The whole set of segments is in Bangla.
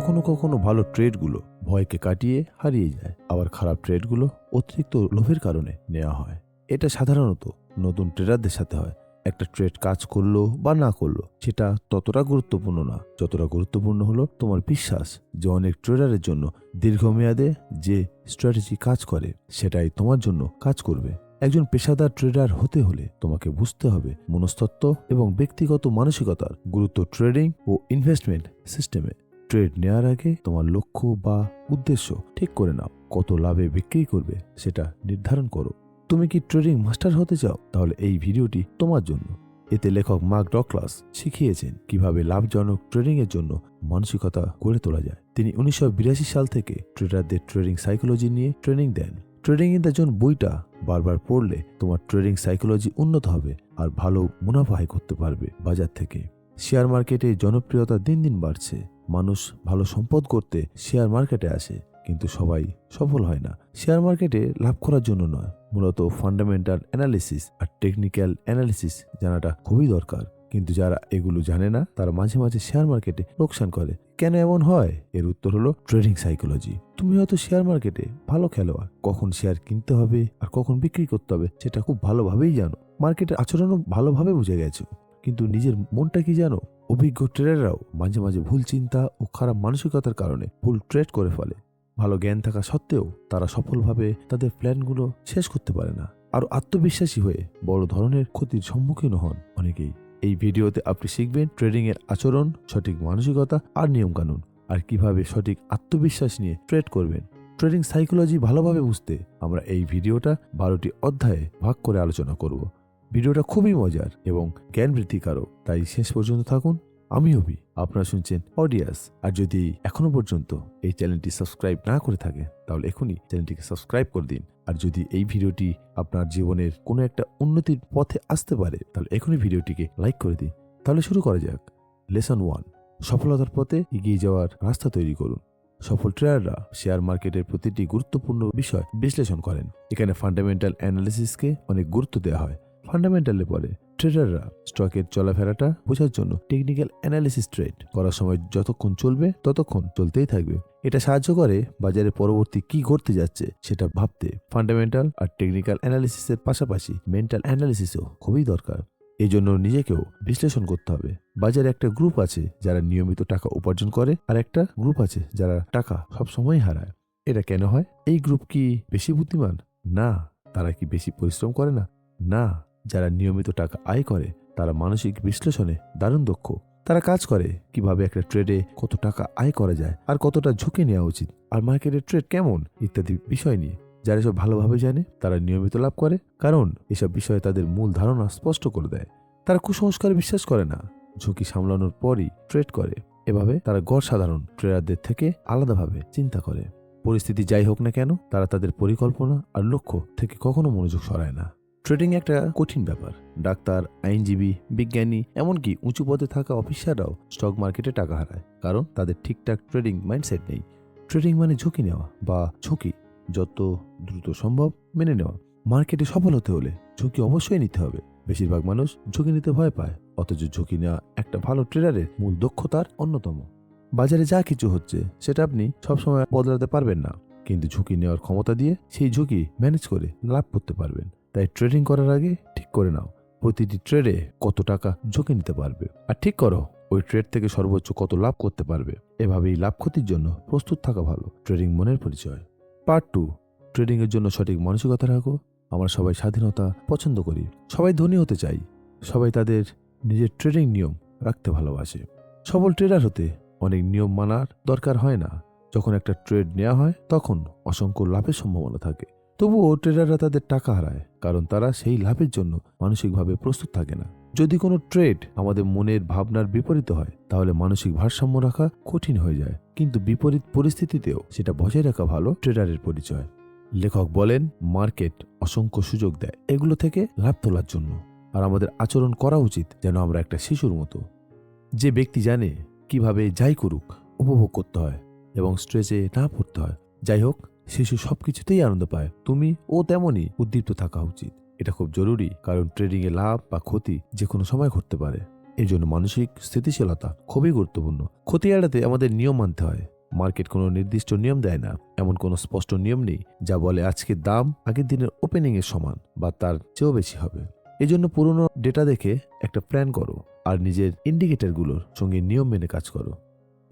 কখনো কখনো ভালো ট্রেডগুলো ভয়কে কাটিয়ে হারিয়ে যায়, আবার খারাপ ট্রেডগুলো অতিরিক্ত লোভের কারণে নেওয়া হয়। এটা সাধারণত নতুন ট্রেডারদের সাথে হয়। একটা ট্রেড কাজ করলো বা না করলো সেটা ততটা গুরুত্বপূর্ণ না যতটা গুরুত্বপূর্ণ হলো তোমার বিশ্বাস যে অনেক ট্রেডারের জন্য দীর্ঘমেয়াদে যে স্ট্র্যাটেজি কাজ করে সেটাই তোমার জন্য কাজ করবে। একজন পেশাদার ট্রেডার হতে হলে তোমাকে বুঝতে হবে মনস্তত্ত্ব এবং ব্যক্তিগত মানসিকতার গুরুত্ব ট্রেডিং ও ইনভেস্টমেন্ট সিস্টেমে। ট্রেড নেওয়ার আগে তোমার লক্ষ্য বা উদ্দেশ্য ঠিক করে নাও। কত লাভে বিক্রি করবে সেটা নির্ধারণ করো। তুমি কি ট্রেডিং মাস্টার হতে চাও? তাহলে এই ভিডিওটি তোমার জন্য। এতে লেখক মার্ক ডগলাস শিখিয়েছেন কিভাবে লাভজনক ট্রেডিং এর জন্য মানসিকতা গড়ে তোলা যায়। তিনি 1982 সাল থেকে ট্রেডারদের ট্রেডিং সাইকোলজি নিয়ে ট্রেনিং দেন। ট্রেডিং ইন দ্য জোন বইটা বারবার পড়লে তোমার ট্রেডিং সাইকোলজি উন্নত হবে আর ভালো মুনাফা আয় করতে পারবে বাজার থেকে। শেয়ার মার্কেটে জনপ্রিয়তা দিন দিন বাড়ছে। মানুষ ভালো সম্পদ করতে শেয়ার মার্কেটে আসে, কিন্তু সবাই সফল হয় না। শেয়ার মার্কেটে লাভ করার জন্য নয়, মূলত ফান্ডামেন্টাল অ্যানালিসিস আর টেকনিক্যাল অ্যানালিসিস জানাটা খুবই দরকার। কিন্তু যারা এগুলো জানে না তারা মাঝে মাঝে শেয়ার মার্কেটে লোকসান করে। কেন এমন হয়? এর উত্তর হলো ট্রেডিং সাইকোলজি। তুমি হয়তো শেয়ার মার্কেটে ভালো খেলোয়াড়, কখন শেয়ার কিনতে হবে আর কখন বিক্রি করতে হবে সেটা খুব ভালোভাবেই জানো। মার্কেটের আচরণও ভালোভাবে বুঝে গেছো, কিন্তু নিজের মনটা কি জানো? অভিজ্ঞ ট্রেডাররাও মাঝে মাঝে ভুল চিন্তা ও খারাপ মানসিকতার কারণে ভুল ট্রেড করে ফেলে। ভালো জ্ঞান থাকা সত্ত্বেও তারা সফলভাবে তাদের প্ল্যানগুলো শেষ করতে পারে না। আর আত্মবিশ্বাসী হয়ে বড় ধরনের ক্ষতির সম্মুখীন হন অনেকেই। এই ভিডিওতে আপনি শিখবেন ট্রেডিং এর আচরণ, সঠিক মানসিকতা আর নিয়মকানুন, আর কিভাবে সঠিক আত্মবিশ্বাস নিয়ে ট্রেড করবেন। ট্রেডিং সাইকোলজি ভালোভাবে বুঝতে আমরা এই ভিডিওটা 12টি অধ্যায়ে ভাগ করে আলোচনা করব। ভিডিওটা খুবই মজার এবং জ্ঞান বৃদ্ধিকারক, তাই শেষ পর্যন্ত থাকুন। আমি হবি, আপনারা শুনছেন অডিয়াস। আর যদি এখনো পর্যন্ত এই চ্যানেলটি সাবস্ক্রাইব না করে থাকে তাহলে এখনই চ্যানেলটিকে সাবস্ক্রাইব করে দিন। আর যদি এই ভিডিওটি আপনার জীবনের কোনো একটা উন্নতির পথে আসতে পারে তাহলে এখনই ভিডিওটিকে লাইক করে দিন। তাহলে শুরু করা যাক। লেসন 1, সফলতার পথে এগিয়ে যাওয়ার রাস্তা তৈরি করুন। সফল ট্রেডাররা শেয়ার মার্কেটের প্রতিটি গুরুত্বপূর্ণ বিষয় বিশ্লেষণ করেন। এখানে ফান্ডামেন্টাল অ্যানালিসিসকে অনেক গুরুত্ব দেওয়া হয়। ফান্ডামেন্টালে পরে ট্রেডাররা স্টকের চলাফেরাটা বোঝার জন্য টেকনিক্যাল অ্যানালিসিস ট্রেড করার সময় যতক্ষণ চলবে ততক্ষণ চলতেই থাকবে। এটা সাহায্য করে বাজারে পরবর্তী কি ঘটতে যাচ্ছে সেটা ভাবতে। ফান্ডামেন্টাল আর টেকনিক্যাল অ্যানালিসিসের পাশাপাশি মেন্টাল অ্যানালিসিসও খুবই দরকার। এই জন্য নিজেকেও বিশ্লেষণ করতে হবে। বাজারে একটা গ্রুপ আছে যারা নিয়মিত টাকা উপার্জন করে, আর একটা গ্রুপ আছে যারা টাকা সবসময় হারায়। এটা কেন হয়? এই গ্রুপ কি বেশি বুদ্ধিমান? না। তারা কি বেশি পরিশ্রম করে না? না। যারা নিয়মিত টাকা আয় করে তারা মানসিক বিশ্লেষণে দারুণ দক্ষ। তারা কাজ করে কিভাবে একটা ট্রেডে কত টাকা আয় করা যায় আর কতটা ঝুঁকি নেওয়া উচিত, আর মার্কেটের ট্রেড কেমন ইত্যাদি বিষয় নিয়ে। যারা এসব ভালোভাবে জানে তারা নিয়মিত লাভ করে, কারণ এসব বিষয়ে তাদের মূল ধারণা স্পষ্ট করে দেয়। তারা কুসংস্কারে বিশ্বাস করে না, ঝুঁকি সামলানোর পরই ট্রেড করে। এভাবে তারা গড় সাধারণ ট্রেডারদের থেকে আলাদাভাবে চিন্তা করে। পরিস্থিতি যাই হোক না কেন, তারা তাদের পরিকল্পনা আর লক্ষ্য থেকে কখনো মনোযোগ সরায় না। ট্রেডিং একটা কঠিন ব্যাপার। ডাক্তার, আইনজীবী, বিজ্ঞানী, এমনকি উঁচু পদে থাকা অফিসাররাও স্টক মার্কেটে টাকা হারায়, কারণ তাদের ঠিকঠাক ট্রেডিং মাইন্ডসেট নেই। ট্রেডিং মানে ঝুঁকি নেওয়া বা ঝুঁকি যত দ্রুত সম্ভব মেনে নেওয়া। মার্কেটে সফল হতে হলে ঝুঁকি অবশ্যই নিতে হবে। বেশিরভাগ মানুষ ঝুঁকি নিতে ভয় পায়, অথচ ঝুঁকি নেওয়া একটা ভালো ট্রেডারের মূল দক্ষতার অন্যতম। বাজারে যা কিছু হচ্ছে সেটা আপনি সবসময় বদলাতে পারবেন না, কিন্তু ঝুঁকি নেওয়ার ক্ষমতা দিয়ে সেই ঝুঁকি ম্যানেজ করে লাভ করতে পারবেন। তাই ট্রেডিং করার আগে ঠিক করে নাও প্রতিটি ট্রেডে কত টাকা ঝুঁকি নিতে পারবে, আর ঠিক করো ওই ট্রেড থেকে সর্বোচ্চ কত লাভ করতে পারবে। এভাবেই লাভ ক্ষতির জন্য প্রস্তুত থাকা ভালো। ট্রেডিং মনের পরিচয়। পার্ট 2, ট্রেডিং এর জন্য সঠিক মানসিকতা রাখো। আমরা সবাই স্বাধীনতা পছন্দ করি, সবাই ধনী হতে চাই, সবাই তাদের নিজের ট্রেডিং নিয়ম রাখতে ভালোবাসে। সফল ট্রেডার হতে অনেক নিয়ম মানার দরকার হয় না। যখন একটা ট্রেড নেওয়া হয় তখন অসংখ্য লাভের সম্ভাবনা থাকে। তবুও ট্রেডাররা তাদের টাকা হারায়, কারণ তারা সেই লাভের জন্য মানসিকভাবে প্রস্তুত থাকে না। যদি কোনো ট্রেড আমাদের মনের ভাবনার বিপরীতে হয় তাহলে মানসিক ভারসাম্য রাখা কঠিন হয়ে যায়, কিন্তু বিপরীত পরিস্থিতিতেও সেটা বজায় রাখা ভালো ট্রেডারের পরিচয়। লেখক বলেন, মার্কেট অসংখ্য সুযোগ দেয় এগুলো থেকে লাভ তোলার জন্য, আর আমাদের আচরণ করা উচিত যেন আমরা একটা শিশুর মতো। যে ব্যক্তি জানে কিভাবে যাই করুক উপভোগ করতে হয় এবং স্ট্রেসে না পড়তে হয়। যাই হোক, শিশু সবকিছুতেই আনন্দ পায়। তুমি ও তেমনই উদ্দীপ্ত থাকা উচিত। এটা খুব জরুরি, কারণ ট্রেডিং এ লাভ বা ক্ষতি যে কোনো সময় ঘটতে পারে। এর জন্য মানসিক স্থিতিশীলতা খুবই গুরুত্বপূর্ণ। ক্ষতি এড়াতে আমাদের নিয়ম মানতে হয়। মার্কেট কোনো নির্দিষ্ট নিয়ম দেয় না। এমন কোনো স্পষ্ট নিয়ম নেই যা বলে আজকের দাম আগের দিনের ওপেনিং এর সমান বা তার চেয়েও বেশি হবে। এজন্য পুরনো ডেটা দেখে একটা প্ল্যান করো আর নিজের ইন্ডিকেটরগুলোর সঙ্গে নিয়ম মেনে কাজ করো।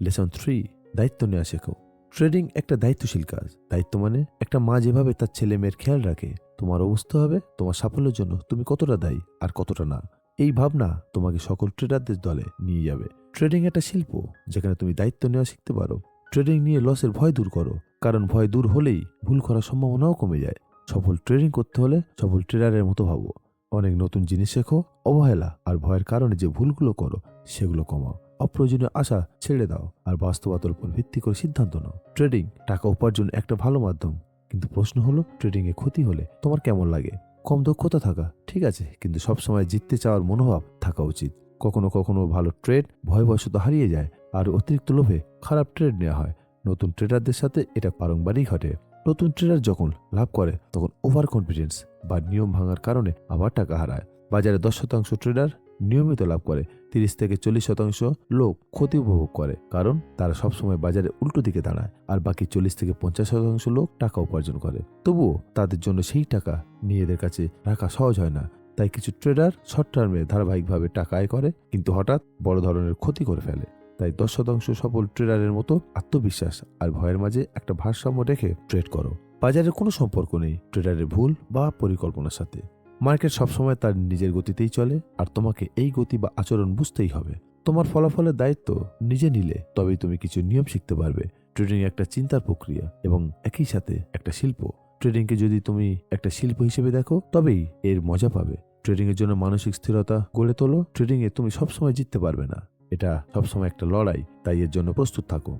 লেসন 3, দায়িত্ব নেওয়া শেখো। ট্রেডিং একটা দায়িত্বশীল কাজ। দায়িত্ব মানে একটা মা যেভাবে তার ছেলে মেয়ের খেয়াল রাখে, তোমারও বুঝতে হবে তোমার সাফল্যের জন্য তুমি কতটা দায়ী আর কতটা না। এই ভাবনা তোমাকে সকল ট্রেডারদের দলে নিয়ে যাবে। ট্রেডিং একটা শিল্প যেখানে তুমি দায়িত্ব নেওয়া শিখতে পারো। ট্রেডিং নিয়ে লসের ভয় দূর করো, কারণ ভয় দূর হলেই ভুল করার সম্ভাবনাও কমে যায়। সফল ট্রেডিং করতে হলে সফল ট্রেডারের মতো ভাবো। অনেক নতুন জিনিস শেখো, অবহেলা আর ভয়ের কারণে যে ভুলগুলো করো সেগুলো কমাও। অপ্রয়োজনীয় আশা ছেড়ে দাও আর বাস্তবতার উপর ভিত্তি করে সিদ্ধান্ত নাও। ট্রেডিং টাকা উপার্জন একটা ভালো মাধ্যম, কিন্তু প্রশ্ন হলো ট্রেডিং এ ক্ষতি হলে তোমার কেমন লাগে? কম দক্ষতা থাকা ঠিক আছে, কিন্তু সবসময় জিততে চাওয়ার মনোভাব থাকা উচিত। কখনো কখনো ভালো ট্রেড ভয়বশত হারিয়ে যায় আর অতিরিক্ত লোভে খারাপ ট্রেড নেওয়া হয়। নতুন ট্রেডারদের সাথে এটা বারংবারই ঘটে। নতুন ট্রেডার যখন লাভ করে তখন ওভার কনফিডেন্স বা নিয়ম ভাঙার কারণে আবার টাকা হারায়। বাজারে 10% ট্রেডার নিয়মিত লাভ করে, 30 থেকে 40% লোক ক্ষতি উপভোগ করে, কারণ তারা সবসময় বাজারে উল্টো দিকে দাঁড়ায়। আর বাকি 40 থেকে 50% লোক টাকা উপার্জন করে, তবুও তাদের জন্য সেই টাকা নিজেদের কাছে রাখা সহজ হয় না। তাই কিছু ট্রেডার শর্ট টার্মে ধারাবাহিকভাবে টাকা আয় করে, কিন্তু হঠাৎ বড় ধরনের ক্ষতি করে ফেলে। তাই 10% সফল ট্রেডারের মতো আত্মবিশ্বাস আর ভয়ের মাঝে একটা ভারসাম্য রেখে ট্রেড করো। বাজারের কোনো সম্পর্ক নেই ট্রেডারের ভুল বা পরিকল্পনার সাথে। মার্কেট সবসময় তার নিজের গতিতেই চলে, আর তোমাকে এই গতি বা আচরণ বুঝতেই হবে। তোমার ফলাফলের দায়িত্ব নিজে নিলে তবেই তুমি কিছু নিয়ম শিখতে পারবে। ট্রেডিং একটা চিন্তার প্রক্রিয়া এবং একই সাথে একটা শিল্প। ট্রেডিংকে যদি তুমি একটা শিল্প হিসেবে দেখো তবেই এর মজা পাবে। ট্রেডিং এর জন্য মানসিক স্থিরতা গড়ে তোলো। ট্রেডিং এ তুমি সবসময় জিততে পারবে না, এটা সবসময় একটা লড়াই, তাই এর জন্য প্রস্তুত থাকো।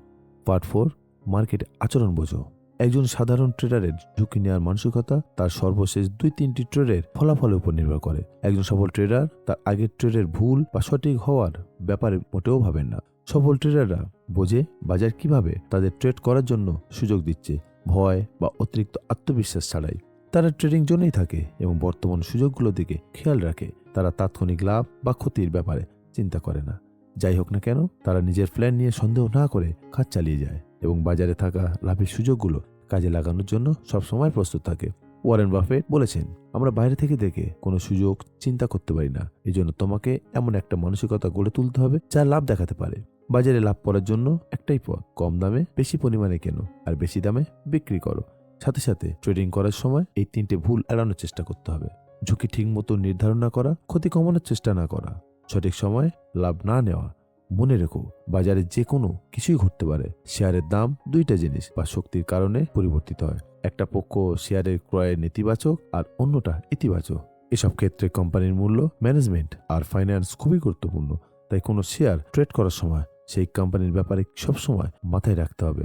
পার্ট 4, মার্কেট আচরণ বোঝো। একজন সাধারণ ট্রেডারের ঝুঁকি নেওয়ার মানসিকতা তার সর্বশেষ 2-3টি ট্রেডের ফলাফলের উপর নির্ভর করে। একজন সফল ট্রেডার তার আগের ট্রেডের ভুল বা সঠিক হওয়ার ব্যাপারে মোটেও ভাবেন না। সফল ট্রেডাররা বোঝে বাজার কিভাবে তাদের ট্রেড করার জন্য সুযোগ দিচ্ছে, ভয় বা অতিরিক্ত আত্মবিশ্বাস ছাড়াই। তারা ট্রেডিং জন্যই থাকে এবং বর্তমান সুযোগগুলোর দিকে খেয়াল রাখে। তারা তাৎক্ষণিক লাভ বা ক্ষতির ব্যাপারে চিন্তা করে না। যাই হোক না কেন, তারা নিজের প্ল্যান নিয়ে সন্দেহ না করে কাজ চালিয়ে যায় এবং বাজারে থাকা লাভের সুযোগগুলো কাজে লাগানোর জন্য সবসময় প্রস্তুত থাকে। ওয়ারেন বাফেট বলেছেন, আমরা বাইরে থেকে দেখে কোনো সুযোগ চিন্তা করতে পারি না। এই জন্য তোমাকে এমন একটা মানসিকতা গড়ে তুলতে হবে যা লাভ দেখাতে পারে। বাজারে লাভ করার জন্য একটাই পথ, কম দামে বেশি পরিমাণে কেনো আর বেশি দামে বিক্রি করো। সাথে সাথে ট্রেডিং করার সময় এই 3টে ভুল এড়ানোর চেষ্টা করতে হবে। ঝুঁকি ঠিক মতো নির্ধারণ না করা, ক্ষতি কমানোর চেষ্টা না করা, সঠিক সময় লাভ না নেওয়া। মনে রেখো, বাজারে যে কোনো কিছুই ঘটতে পারে। শেয়ারের দাম 2টা জিনিস বা শক্তির কারণে পরিবর্তিত হয়। একটা পক্ষ শেয়ারের ক্রয়ে নেতিবাচক আর অন্যটা ইতিবাচক। এসব ক্ষেত্রে কোম্পানির মূল্য, ম্যানেজমেন্ট আর ফাইন্যান্স খুবই গুরুত্বপূর্ণ। তাই কোনো শেয়ার ট্রেড করার সময় সেই কোম্পানির ব্যাপারে সবসময় মাথায় রাখতে হবে।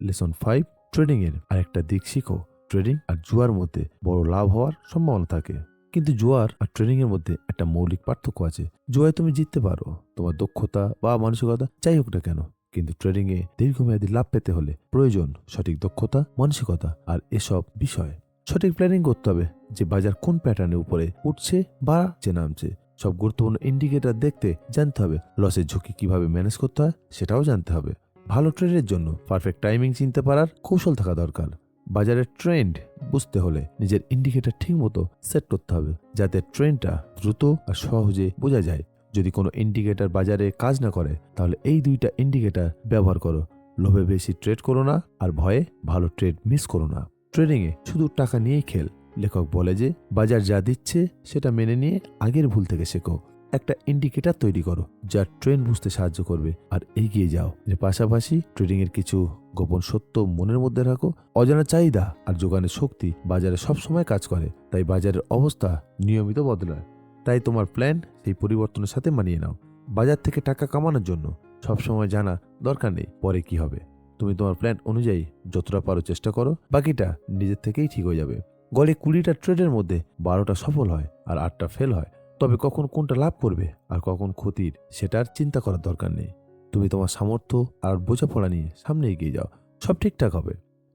লেসন 5, ট্রেডিং এর আরেকটা দিক শিখো। ট্রেডিং আর জুয়ার মধ্যে বড় লাভ হওয়ার সম্ভাবনা থাকে, কিন্তু জুয়ার আর ট্রেডিং এর মধ্যে একটা মৌলিক পার্থক্য আছে। জুয়ায় তুমি জিততে পারো তোমার দক্ষতা বা মানসিকতা যাই হোক না কেন, কিন্তু ট্রেডিং এ দীর্ঘমেয়াদী লাভ পেতে হলে প্রয়োজন সঠিক দক্ষতা, মানসিকতা আর এসব বিষয়। সঠিক প্ল্যানিং করতে হবে যে বাজার কোন প্যাটার্নের উপরে উঠছে বা যে নামছে। সব গুরুত্বপূর্ণ ইন্ডিকেটর দেখতে জানতে হবে। লসের ঝুঁকি কিভাবে ম্যানেজ করতে হয় সেটাও জানতে হবে। ভালো ট্রেডের জন্য পারফেক্ট টাইমিং চিনতে পারার কৌশল থাকা দরকার। বাজারের ট্রেন্ড বুঝতে হলে নিজের ইন্ডিকেটর ঠিক মতো সেট করতে হবে, যাতে ট্রেন্ডটা দ্রুত আর সহজে বোঝা যায়। যদি কোনো ইন্ডিকেটর বাজারে কাজ না করে তাহলে এই 2টা ইন্ডিকেটর ব্যবহার করো। লোভে বেশি ট্রেড করো না আর ভয়ে ভালো ট্রেড মিস করো না। ট্রেডিংয়ে শুধু টাকা নিয়েই খেল। লেখক বলে যে বাজার যা দিচ্ছে সেটা মেনে নিয়ে আগের ভুল থেকে শেখো। একটা ইন্ডিকেটর তৈরি করো যা ট্রেন্ড বুঝতে সাহায্য করবে আর এগিয়ে যাও। এর পাশাপাশি ট্রেডিং এর কিছু গোপন সত্য মনের মধ্যে রাখো। অজানা চাহিদা আর যোগানের শক্তি বাজারে সবসময় কাজ করে, তাই বাজারের অবস্থা নিয়মিত বদলায়। তাই তোমার প্ল্যান সেই পরিবর্তনের সাথে মানিয়ে নাও। বাজার থেকে টাকা কামানোর জন্য সবসময় জানা দরকার নেই পরে কি হবে। তুমি তোমার প্ল্যান অনুযায়ী যতটা পারো চেষ্টা করো, বাকিটা নিজের থেকেই ঠিক হয়ে যাবে। গড়ে 20টা ট্রেডের মধ্যে 12টা সফল হয় আর 8টা ফেল হয়। তবে কখন কোনটা লাভ করবে আর কখন ক্ষতির সেটার চিন্তা করার দরকার নেই। তুমি তোমার সামর্থ্য আর বোঝাপড়া নিয়ে সামনে এগিয়ে যাও, সব ঠিকঠাক হবে।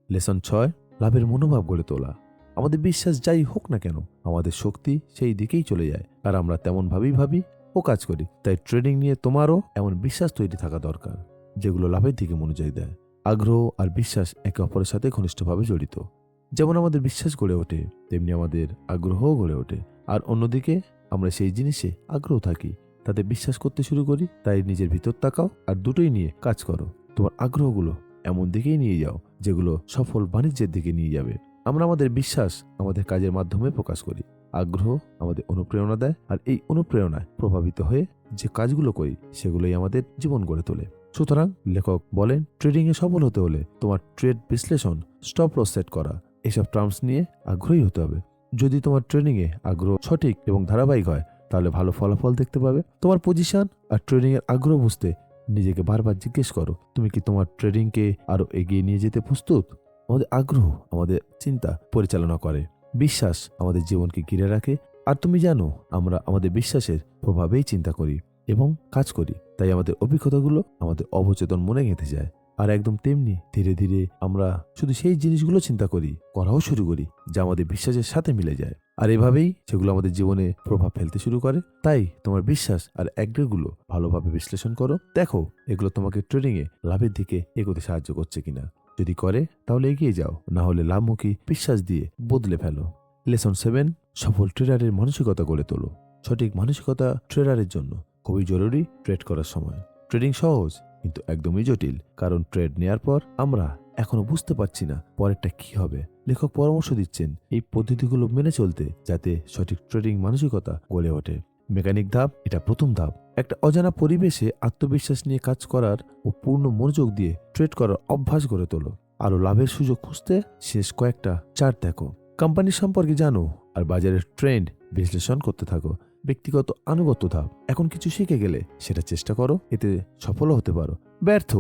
লেসন 6, লাভের মনোভাব গড়ে তোলা। আমাদের বিশ্বাস যাই হোক না কেন, আমাদের শক্তি সেই দিকেই চলে যায় আর আমরা তেমন ভাবি ও কাজ করি। তাই ট্রেডিং নিয়ে তোমারও এমন বিশ্বাস তৈরি থাকা দরকার যেগুলো লাভের দিকে মনোযোগ দেয়। আগ্রহ আর বিশ্বাস একে অপরের সাথে ঘনিষ্ঠভাবে জড়িত। যেমন আমাদের বিশ্বাস গড়ে ওঠে, তেমনি আমাদের আগ্রহও গড়ে ওঠে। আর অন্যদিকে আমরা সেই জিনিসে আগ্রহ থাকি, তাতে বিশ্বাস করতে শুরু করি। তাই নিজের ভিতর তাকাও আর দুটোই নিয়ে কাজ করো। তোমার আগ্রহগুলো এমন দিকেই নিয়ে যাও যেগুলো সফল বাণিজ্যের দিকে নিয়ে যাবে। আমরা আমাদের বিশ্বাস আমাদের কাজের মাধ্যমে প্রকাশ করি। আগ্রহ আমাদের অনুপ্রেরণা দেয়, আর এই অনুপ্রেরণায় প্রভাবিত হয়ে যে কাজগুলো করি সেগুলোই আমাদের জীবন গড়ে তোলে। সুতরাং লেখক বলেন, ট্রেডিংয়ে সফল হতে হলে তোমার ট্রেড বিশ্লেষণ, স্টপ লস সেট করা, এসব টার্মস নিয়ে আগ্রহী হতে হবে। যদি তোমার ট্রেডিংয়ে আগ্রহ সঠিক এবং ধারাবাহিক হয়, তাহলে ভালো ফলাফল দেখতে পাবে। তোমার পজিশন আর ট্রেডিংয়ের আগ্রহ বুঝতে নিজেকে বারবার জিজ্ঞেস করো, তুমি কি তোমার ট্রেডিংকে আরো এগিয়ে নিয়ে যেতে প্রস্তুত? আমাদের আগ্রহ আমাদের চিন্তা পরিচালনা করে, বিশ্বাস আমাদের জীবনকে ঘিরে রাখে। আর তুমি জানো, আমরা আমাদের বিশ্বাসের প্রভাবেই চিন্তা করি এবং কাজ করি। তাই আমাদের অভিজ্ঞতাগুলো আমাদের অবচেতন মনে গেঁথে যায়। আর একদম তেমনি ধীরে ধীরে আমরা শুধু সেই জিনিসগুলো চিন্তা করি, করাও শুরু করি যা আমাদের বিশ্বাসের সাথে মিলে যায়। আর এভাবেই সেগুলো আমাদের জীবনে প্রভাব ফেলতে শুরু করে। তাই তোমার বিশ্বাস আর আগ্রহগুলো ভালোভাবে বিশ্লেষণ করো। দেখো এগুলো তোমাকে ট্রেডিংয়ে লাভের দিকে এগোতে সাহায্য করছে কিনা। যদি করে তাহলে এগিয়ে যাও, না হলে লাভমুখী বিশ্বাস দিয়ে বদলে ফেলো। লেসন 7, সফল ট্রেডারের মানসিকতা গড়ে তোলো। সঠিক মানসিকতা ট্রেডারের জন্য খুবই জরুরি। ট্রেড করার সময় ট্রেডিং সহজ কিন্তু একদমই জটিল, কারণ ট্রেড নেয়ার পর আমরা এখনো বুঝতে পারছি না পরেরটা কি হবে। লেখক পরামর্শ দিচ্ছেন এই পদ্ধতিগুলো মেনে চলতে, যাতে সঠিক ট্রেডিং মানসিকতা গড়ে ওঠে। মেকানিক ধাপ, এটা প্রথম ধাপ। একটা অজানা পরিবেশে আত্মবিশ্বাস নিয়ে কাজ করার ও পূর্ণ মনোযোগ দিয়ে ট্রেড করার অভ্যাস গড়ে তোলো। আরো লাভের সুযোগ খুঁজতে শেষ কয়েকটা চার্ট দেখো, কোম্পানি সম্পর্কে জানো আর বাজারের ট্রেন্ড বিশ্লেষণ করতে থাকো। ব্যক্তিগত আনুগত্য ধাপ, এখন কিছু শিখে গেলে সেটা চেষ্টা করো, এতে সফল হতে পারো। ব্যর্থ,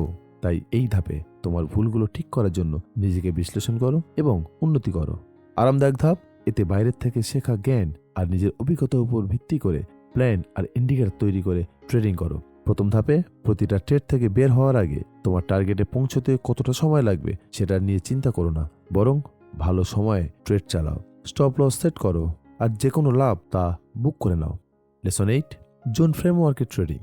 তাই এই ধাপে তোমার ভুলগুলো ঠিক করার জন্য নিজেকে বিশ্লেষণ করো এবং উন্নতি করো। আরামদায়ক ধাপ, এতে বাইরের থেকে শেখা জ্ঞান আর নিজের অভিজ্ঞতার উপর ভিত্তি করে প্ল্যান আর ইন্ডিকেটর তৈরি করে ট্রেডিং করো। প্রথম ধাপে প্রতিটা ট্রেড থেকে বের হওয়ার আগে তোমার টার্গেটে পৌঁছতে কতটা সময় লাগবে সেটা নিয়ে চিন্তা করো না, বরং ভালো সময়ে ট্রেড চালাও। স্টপ লস সেট করো আর যে কোনো লাভ তা বুক করে নাও। লেসন 8, জোন ফ্রেমওয়ার্কে ট্রেডিং।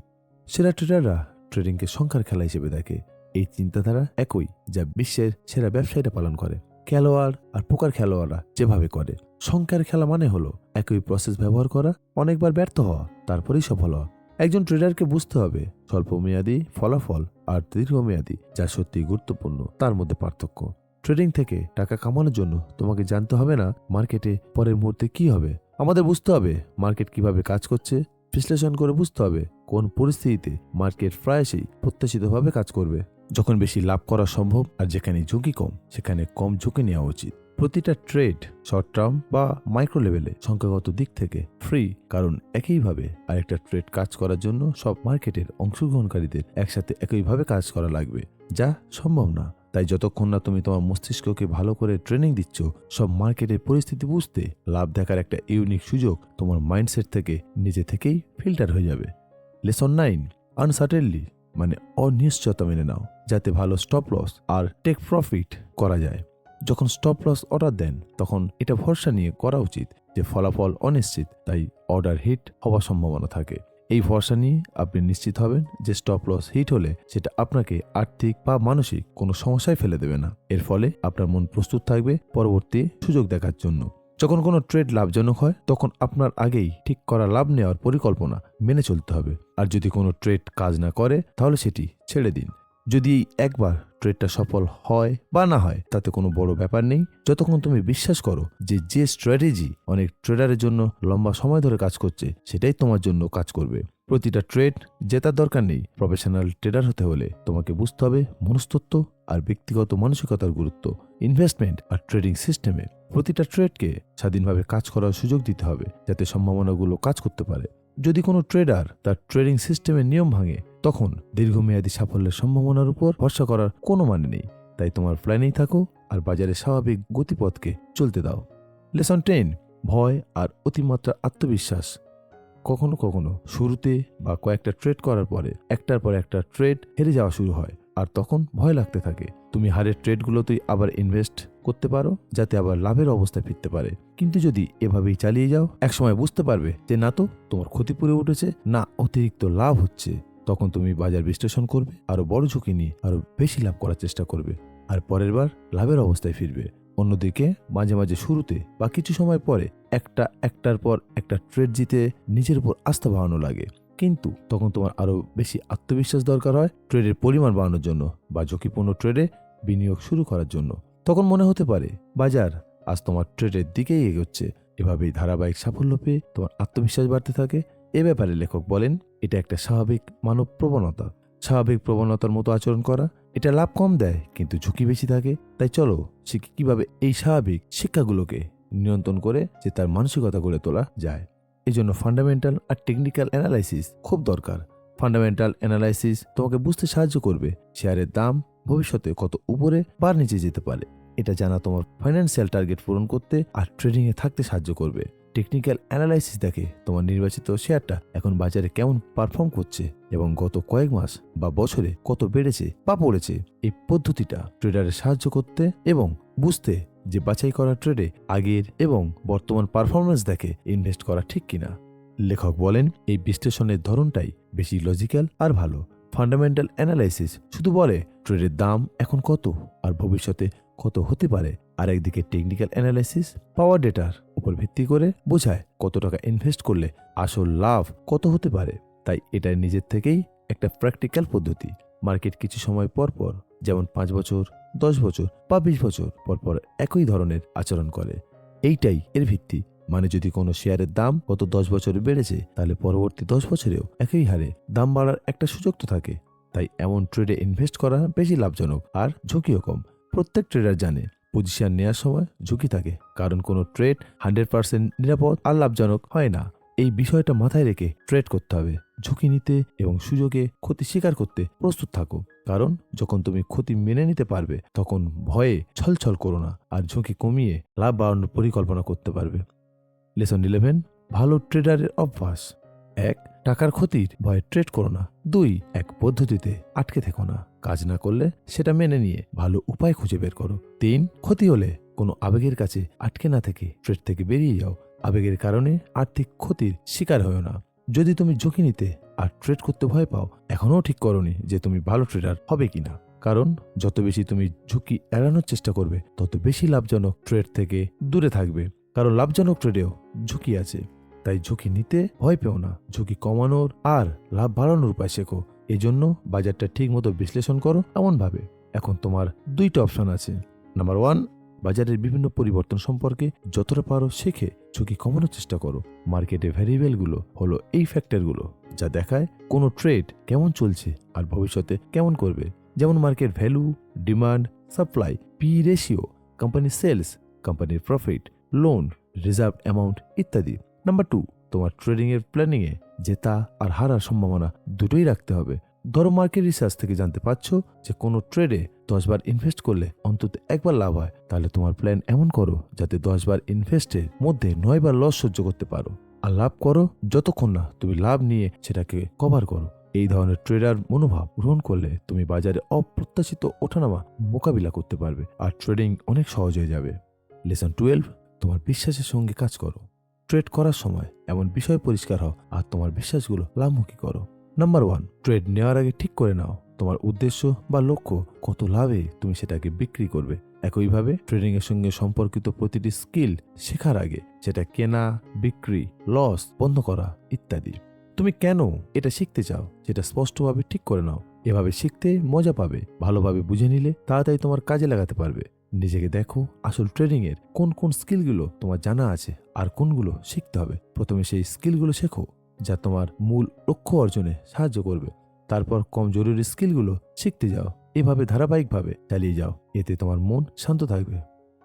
সেরা ট্রেডাররা ট্রেডিংকে সংখ্যার খেলা হিসেবে দেখে। এই চিন্তাধারা একই যা বিশ্বের সেরা ব্যবসায়ীরা পালন করে। খেলোয়াড় আর পোকার খেলোয়াড়রা যেভাবে করে। সংখ্যার খেলা মানে হলো একই প্রসেস ব্যবহার করা, অনেকবার ব্যর্থ হওয়া, তারপরেই সফল হওয়া। একজন ট্রেডারকে বুঝতে হবে স্বল্পমেয়াদী ফলাফল আর দীর্ঘমেয়াদী যা সত্যি গুরুত্বপূর্ণ তার মধ্যে পার্থক্য। ট্রেডিং থেকে টাকা কামানোর জন্য তোমাকে জানতে হবে না মার্কেটে পরের মুহূর্তে কি হবে। আমাদের বুঝতে হবে মার্কেট কিভাবে কাজ করছে, বিশ্লেষণ করে বুঝতে হবে কোন পরিস্থিতিতে মার্কেট প্রায়শই প্রত্যাশিতভাবে কাজ করবে। যখন বেশি লাভ করা সম্ভব আর যেখানে ঝুঁকি কম সেখানে কম ঝুঁকি নেওয়া উচিত। প্রতিটা ট্রেড শর্ট টার্ম বা মাইক্রো লেভেলে সংখ্যাগত দিক থেকে ফ্রি, কারণ একইভাবে আরেকটা ট্রেড কাজ করার জন্য সব মার্কেটের অংশগ্রহণকারীদের একসাথে একইভাবে কাজ করা লাগবে, যা সম্ভব না। তাই যতক্ষণ না তুমি তোমার মস্তিষ্ককে ভালো করে ট্রেনিং দিচ্ছ সব মার্কেটের পরিস্থিতি বুঝতে, লাভ দেখার একটা ইউনিক সুযোগ তোমার মাইন্ডসেট থেকে নিজে থেকেই ফিল্টার হয়ে যাবে। লেসন 9, আনসার্টেনলি মানে অনিশ্চয়তা মেনে নাও, যাতে ভালো স্টপ লস আর টেক প্রফিট করা যায়। যখন স্টপ লস অর্ডার দেন তখন এটা ভরসা নিয়ে করা উচিত যে ফলাফল অনিশ্চিত, তাই অর্ডার হিট হওয়ার সম্ভাবনা থাকে। এই ভরসা নিয়ে আপনি নিশ্চিত হবেন যে স্টপ লস হিট হলে সেটা আপনাকে আর্থিক বা মানসিক কোনো সমস্যায় ফেলে দেবে না। এর ফলে আপনার মন প্রস্তুত থাকবে পরবর্তী সুযোগ দেখার জন্য। যখন কোনো ট্রেড লাভজনক হয় তখন আপনার আগেই ঠিক করা লাভ নেওয়ার পরিকল্পনা মেনে চলতে হবে। আর যদি কোনো ট্রেড কাজ না করে তাহলে সেটি ছেড়ে দিন। যদি একবার ট্রেডটা সফল হয় বা না হয় তাতে কোনো বড় ব্যাপার নেই, যতক্ষণ তুমি বিশ্বাস করো যে স্ট্র্যাটেজি অনেক ট্রেডারের জন্য লম্বা সময় ধরে কাজ করছে সেটাই তোমার জন্য কাজ করবে। প্রতিটা ট্রেড জেতার দরকার নেই। প্রফেশনাল ট্রেডার হতে হলে তোমাকে বুঝতে হবে মনস্তত্ত্ব আর ব্যক্তিগত মানসিকতার গুরুত্ব। ইনভেস্টমেন্ট আর ট্রেডিং সিস্টেমে প্রতিটা ট্রেডকে স্বাধীনভাবে কাজ করার সুযোগ দিতে হবে যাতে সম্ভাবনাগুলো কাজ করতে পারে। যদি কোনো ট্রেডার তার ট্রেডিং সিস্টেমের নিয়ম ভাঙে তখন দীর্ঘমেয়াদী সাফল্যের সম্ভাবনার উপর ভরসা করার কোনো মানে নেই। তাই তোমার প্ল্যানেই থাকো আর বাজারের স্বাভাবিক গতিপথকে চলতে দাও। লেসন 10, ভয় আর অতিমাত্রা আত্মবিশ্বাস। কখনো কখনো শুরুতে বা কয়েকটা ট্রেড করার পরে একটার পর একটা ট্রেড হেরে যাওয়া শুরু হয় আর তখন ভয় লাগতে থাকে। তুমি হারের ট্রেডগুলোতেই আবার ইনভেস্ট করতে পারো যাতে আবার লাভের অবস্থায় ফিরতে পারে। কিন্তু যদি এভাবেই চালিয়ে যাও একসময় বুঝতে পারবে যে না তো তোমার ক্ষতি পুড়ে উঠেছে, না অতিরিক্ত লাভ হচ্ছে। তখন তুমি বাজার বিশ্লেষণ করবে, আরো বড় ঝুঁকি নিয়ে আরো বেশি লাভ করার চেষ্টা করবে, আর পরের বার লাভের অবস্থায় ফিরবে। অন্যদিকে মাঝে মাঝে শুরুতে বা কিছু সময় পরে একটার পর একটা ট্রেড জিতে নিজের উপর আস্থা বাড়ানো লাগে, কিন্তু তখন তোমার আরো বেশি আত্মবিশ্বাস দরকার হয় ট্রেডের পরিমাণ বাড়ানোর জন্য বা ঝুঁকিপূর্ণ ট্রেডে বিনিয়োগ শুরু করার জন্য। তখন মনে হতে পারে বাজার আজ তোমার ট্রেডের দিকেই এগোচ্ছে। এভাবেই ধারাবাহিক সাফল্য পেয়ে তোমার আত্মবিশ্বাস বাড়তে থাকে। এ ব্যাপারে লেখক বলেন, এটা একটা স্বাভাবিক মানব প্রবণতা। স্বাভাবিক প্রবণতার মতো আচরণ করা, এটা লাভ কম দেয় কিন্তু ঝুঁকি বেশি থাকে। তাই চলো শিখি কিভাবে এই স্বাভাবিক শিক্ষাগুলোকে নিয়ন্ত্রণ করে যে তার মানসিকতা গড়ে তোলা যায়। এই জন্য ফান্ডামেন্টাল আর টেকনিক্যাল অ্যানালাইসিস খুব দরকার। ফান্ডামেন্টাল অ্যানালাইসিস তোমাকে বুঝতে সাহায্য করবে শেয়ারের দাম ভবিষ্যতে কত উপরে বা নিচে যেতে পারে। এটা জানা তোমার ফাইন্যান্সিয়াল টার্গেট পূরণ করতে আর ট্রেডিংয়ে থাকতে সাহায্য করবে। টেকনিক্যাল অ্যানালাইসিস দেখে তোমার নির্বাচিত শেয়ারটা এখন বাজারে কেমন পারফর্ম করছে এবং গত কয়েক মাস বা বছরে কত বেড়েছে বা পড়েছে। এই পদ্ধতিটা ট্রেডারের সাহায্য করতে এবং বুঝতে যে বাছাই করা ট্রেডে আগের এবং বর্তমান পারফরমেন্স দেখে ইনভেস্ট করা ঠিক কিনা। লেখক বলেন, এই বিশ্লেষণের ধরনটাই বেশি লজিক্যাল আর ভালো। ফান্ডামেন্টাল অ্যানালাইসিস শুধু বলে ট্রেডের দাম এখন কত আর ভবিষ্যতে কত হতে পারে, আর একদিকে টেকনিক্যাল অ্যানালাইসিস পাওয়ার ডেটার উপর ভিত্তি করে বোঝায় কত টাকা ইনভেস্ট করলে আসল লাভ কত হতে পারে। তাই এটা নিজের থেকেই একটা প্র্যাকটিক্যাল পদ্ধতি। মার্কেট কিছু সময় পর পর, যেমন 5 বছর, 10 বছর বা 20 বছর পর পর একই ধরনের আচরণ করে। এইটাই এর ভিত্তি। মানে যদি কোনো শেয়ারের দাম গত 10 বছরে বেড়েছে, তাহলে পরবর্তী 10 বছরেও একই হারে দাম বাড়ার একটা সুযোগ তো থাকে। তাই এমন ট্রেডে ইনভেস্ট করা বেশি লাভজনক আর ঝুঁকিও কম। প্রত্যেক ট্রেডার জানে পজিশন নেওয়ার সময় ঝুঁকি থাকে, কারণ কোনো ট্রেড 100% নিরাপদ আর লাভজনক হয় না। এই বিষয়টা মাথায় রেখে ট্রেড করতে হবে। ঝুঁকি নিতে এবং সুযোগে ক্ষতি স্বীকার করতে প্রস্তুত থাকো, কারণ যখন তুমি ক্ষতি মেনে নিতে পারবে তখন ভয়ে ছলছল করো না আর ঝুঁকি কমিয়ে লাভ বাড়ানোর পরিকল্পনা করতে পারবে। লেসন 11, ভালো ট্রেডারের অভ্যাস। 1. টাকার ক্ষতির ভয়ে ট্রেড করো না। 2. এক পদ্ধতিতে আটকে থেকো না। কাজ না করলে সেটা মেনে নিয়ে ভালো উপায় খুঁজে বের করো। 3. ক্ষতি হলে কোনো আবেগের কাছে আটকে না থেকে ট্রেড থেকে বেরিয়ে যাও। আবেগের কারণে আর্থিক ক্ষতির শিকার হও না। যদি তুমি ঝুঁকি নিতে আর ট্রেড করতে ভয় পাও, এখনও ঠিক করোনি যে তুমি ভালো ট্রেডার হবে কিনা। কারণ যত বেশি তুমি ঝুঁকি এড়ানোর চেষ্টা করবে, তত বেশি লাভজনক ট্রেড থেকে দূরে থাকবে। কারণ লাভজনক ট্রেডেও ঝুঁকি আছে। তাই ঝুঁকি নিতে ভয় পেও না, ঝুঁকি কমানোর আর লাভ বাড়ানোর উপায় শেখো। এই জন্য বাজারটা ঠিক মতো বিশ্লেষণ করো এমনভাবে। এখন তোমার 2টা অপশন আছে। নাম্বার 1, বাজারের বিভিন্ন পরিবর্তন সম্পর্কে যতটা পারো শিখে ঝুঁকি কমানোর চেষ্টা করো। মার্কেটে ভ্যারিয়েবলগুলো হলো এই ফ্যাক্টরগুলো যা দেখায় কোনো ট্রেড কেমন চলছে আর ভবিষ্যতে কেমন করবে। যেমন market value, demand, supply, P ratio, কোম্পানির সেলস, কোম্পানির প্রফিট, লোন, রিজার্ভ অ্যামাউন্ট ইত্যাদি। নাম্বার 2, তোমার ট্রেডিং এর প্ল্যানিং এ জেতা আর হারার সম্ভাবনা দুটোই রাখতে হবে। ধরো মার্কেট রিসার্চ থেকে জানতে পারছো যে কোনো ট্রেডে 10 বার ইনভেস্ট করলে অন্তত একবার লাভ হয়, তাহলে তোমার প্ল্যান এমন করো যাতে 10 বার ইনভেস্টের মধ্যে 9 বার লস সহ্য করতে পারো, আর লাভ করো যতক্ষণ না তুমি লাভ নিয়ে সেটাকে কভার করো। এই ধরনের ট্রেডার মনোভাব গ্রহণ করলে তুমি বাজারে অপ্রত্যাশিত ওঠানামা মোকাবিলা করতে পারবে আর ট্রেডিং অনেক সহজ হয়ে যাবে। লেসন 12, তোমার বিশ্বাসের সঙ্গে কাজ করো। ট্রেড করার সময় এমন বিষয় পরিষ্কার হও আর তোমার বিশ্বাসগুলো লাভমুখী করো। নাম্বার 1, ট্রেড নেওয়ার আগে ঠিক করে নাও তোমার উদ্দেশ্য বা লক্ষ্য কত লাভে তুমি সেটাকে বিক্রি করবে। একইভাবে ট্রেডিং এর সঙ্গে সম্পর্কিত প্রতিটি স্কিল শেখার আগে, সেটা কেনা, বিক্রি, লস বন্ধ করা ইত্যাদি, তুমি কেন এটা শিখতে চাও সেটা স্পষ্টভাবে ঠিক করে নাও। এভাবে শিখতে মজা পাবে। ভালোভাবে বুঝে নিলে তাড়াতাড়ি তোমার কাজে লাগাতে পারবে। নিজেকে দেখো আসল ট্রেডিং এর কোন কোন স্কিলগুলো তোমার জানা আছে আর কোনগুলো শিখতে হবে। প্রথমে সেই স্কিলগুলো শেখো যা তোমার মূল লক্ষ্য অর্জনে সাহায্য করবে। তারপর কম জরুরি স্কিলগুলো শিখতে যাও। এভাবে ধারাবাহিকভাবে চালিয়ে যাও, এতে তোমার মন শান্ত থাকবে।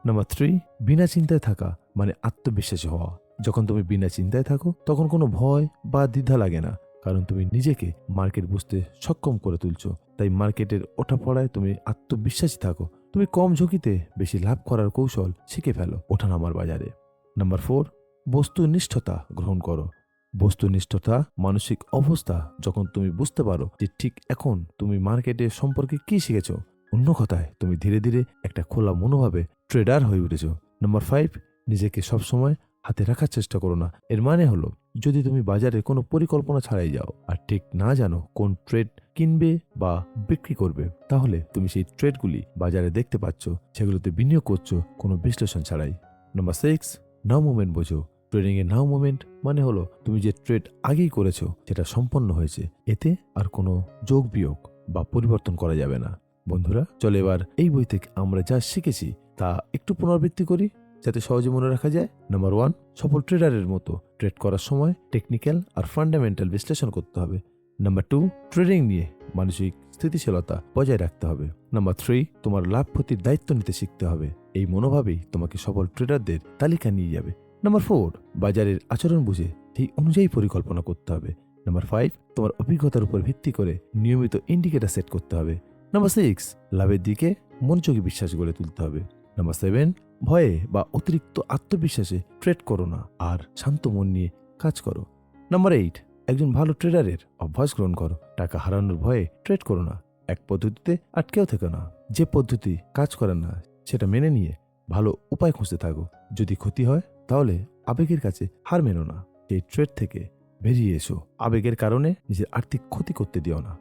নাম্বার 3, বিনা চিন্তায় থাকা মানে আত্মবিশ্বাসী হওয়া। যখন তুমি বিনা চিন্তায় থাকো তখন কোনো ভয় বা দ্বিধা লাগে না, কারণ তুমি নিজেকে মার্কেট বুঝতে সক্ষম করে তুলছো। তাই মার্কেটের ওঠাপড়ায় তুমি আত্মবিশ্বাসী থাকো। তুমি কম ঝুঁকিতে বেশি লাভ করার কৌশল শিখে ফেলো ওঠানামার বাজারে। নাম্বার 4, বস্তুনিষ্ঠতা গ্রহণ করো। বস্তুনিষ্ঠতা মানসিক অবস্থা যখন তুমি বুঝতে পারো যে ঠিক এখন তুমি মার্কেটের সম্পর্কে কি শিখেছো। অন্য কথায় তুমি ধীরে ধীরে একটা খোলা মনোভাবে ট্রেডার হয়ে উঠেছো। নাম্বার 5, নিজেকে সবসময় হাতে রাখার চেষ্টা করো না। এর মানে হলো, যদি তুমি বাজারে কোনো পরিকল্পনা ছাড়াই যাও আর ঠিক না জানো কোন ট্রেড কিনবে বা বিক্রি করবে, তাহলে তুমি সেই ট্রেডগুলি বাজারে দেখতে পাচ্ছ, সেগুলোতে বিনিয়োগ করছো কোনো বিশ্লেষণ ছাড়াই। নাম্বার 6, নাও মোমেন্ট বোঝো। ট্রেডিং এ নাও মোমেন্ট মানে হলো তুমি যে ট্রেড আগেই করেছো সেটা সম্পন্ন হয়েছে, এতে আর কোনো যোগ বিয়োগ বা পরিবর্তন করা যাবে না। বন্ধুরা, চলো এবার এই বই থেকে আমরা যা শিখেছি তা একটু পুনরাবৃত্তি করি, যাতে সহজে মনে রাখা যায়। নাম্বার 1, সফল ট্রেডারের মতো ট্রেড করার সময় টেকনিক্যাল আর ফান্ডামেন্টাল বিশ্লেষণ করতে হবে। নাম্বার 2, ট্রেডিং নিয়ে মানসিক স্থিতিশীলতা বজায় রাখতে হবে। নাম্বার 3, তোমার লাভ ক্ষতির দায়িত্ব নিতে শিখতে হবে। এই মনোভাবেই তোমাকে সফল ট্রেডারদের তালিকা নিয়ে যাবে। নাম্বার 4, বাজারের আচরণ বুঝে সেই অনুযায়ী পরিকল্পনা করতে হবে। নাম্বার 5, তোমার অভিজ্ঞতার উপর ভিত্তি করে নিয়মিত ইন্ডিকেটর সেট করতে হবে। নাম্বার 6, লাভের দিকে মনোযোগী বিশ্বাস গড়ে তুলতে হবে। নাম্বার 7, ভয়ে বা অতিরিক্ত আত্মবিশ্বাসে ট্রেড করো না আর শান্ত মন নিয়ে কাজ করো। নাম্বার 8, একজন ভালো ট্রেডারের অভ্যাস গ্রহণ করো। টাকা হারানোর ভয়ে ট্রেড করো না। এক পদ্ধতিতে আটকেও থেকো না। যে পদ্ধতি কাজ করে না সেটা মেনে নিয়ে ভালো উপায় খুঁজতে থাকো। যদি ক্ষতি হয় তাহলে আবেগের কাছে হার মেনো না। এই ট্রেড থেকে বেরিয়ে এসো। আবেগের কারণে নিজের আর্থিক ক্ষতি করতে দিও না।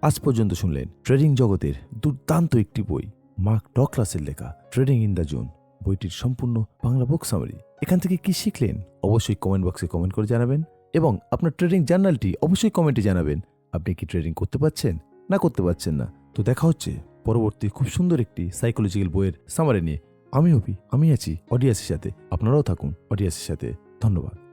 আজ পর্যন্ত শুনলেন ট্রেডিং জগতের দুর্দান্ত একটি বই, মার্ক ডগলাসের লেখা ট্রেডিং ইন দ্য জোন। বইটির সম্পূর্ণ বাংলা বুক সামারি। এখান থেকে কি শিখলেন অবশ্যই কমেন্ট বক্সে কমেন্ট করে জানাবেন, এবং আপনার ট্রেডিং জার্নালটি অবশ্যই কমেন্টে জানাবেন। আপনি কি ট্রেডিং করতে পারছেন না করতে পারছেন না। তো দেখা হচ্ছে পরবর্তী খুব সুন্দর একটি সাইকোলজিক্যাল বইয়ের সামারি নিয়ে। আমি আছি অডিয়াসের সাথে, আপনারাও থাকুন অডিয়াসের সাথে। ধন্যবাদ।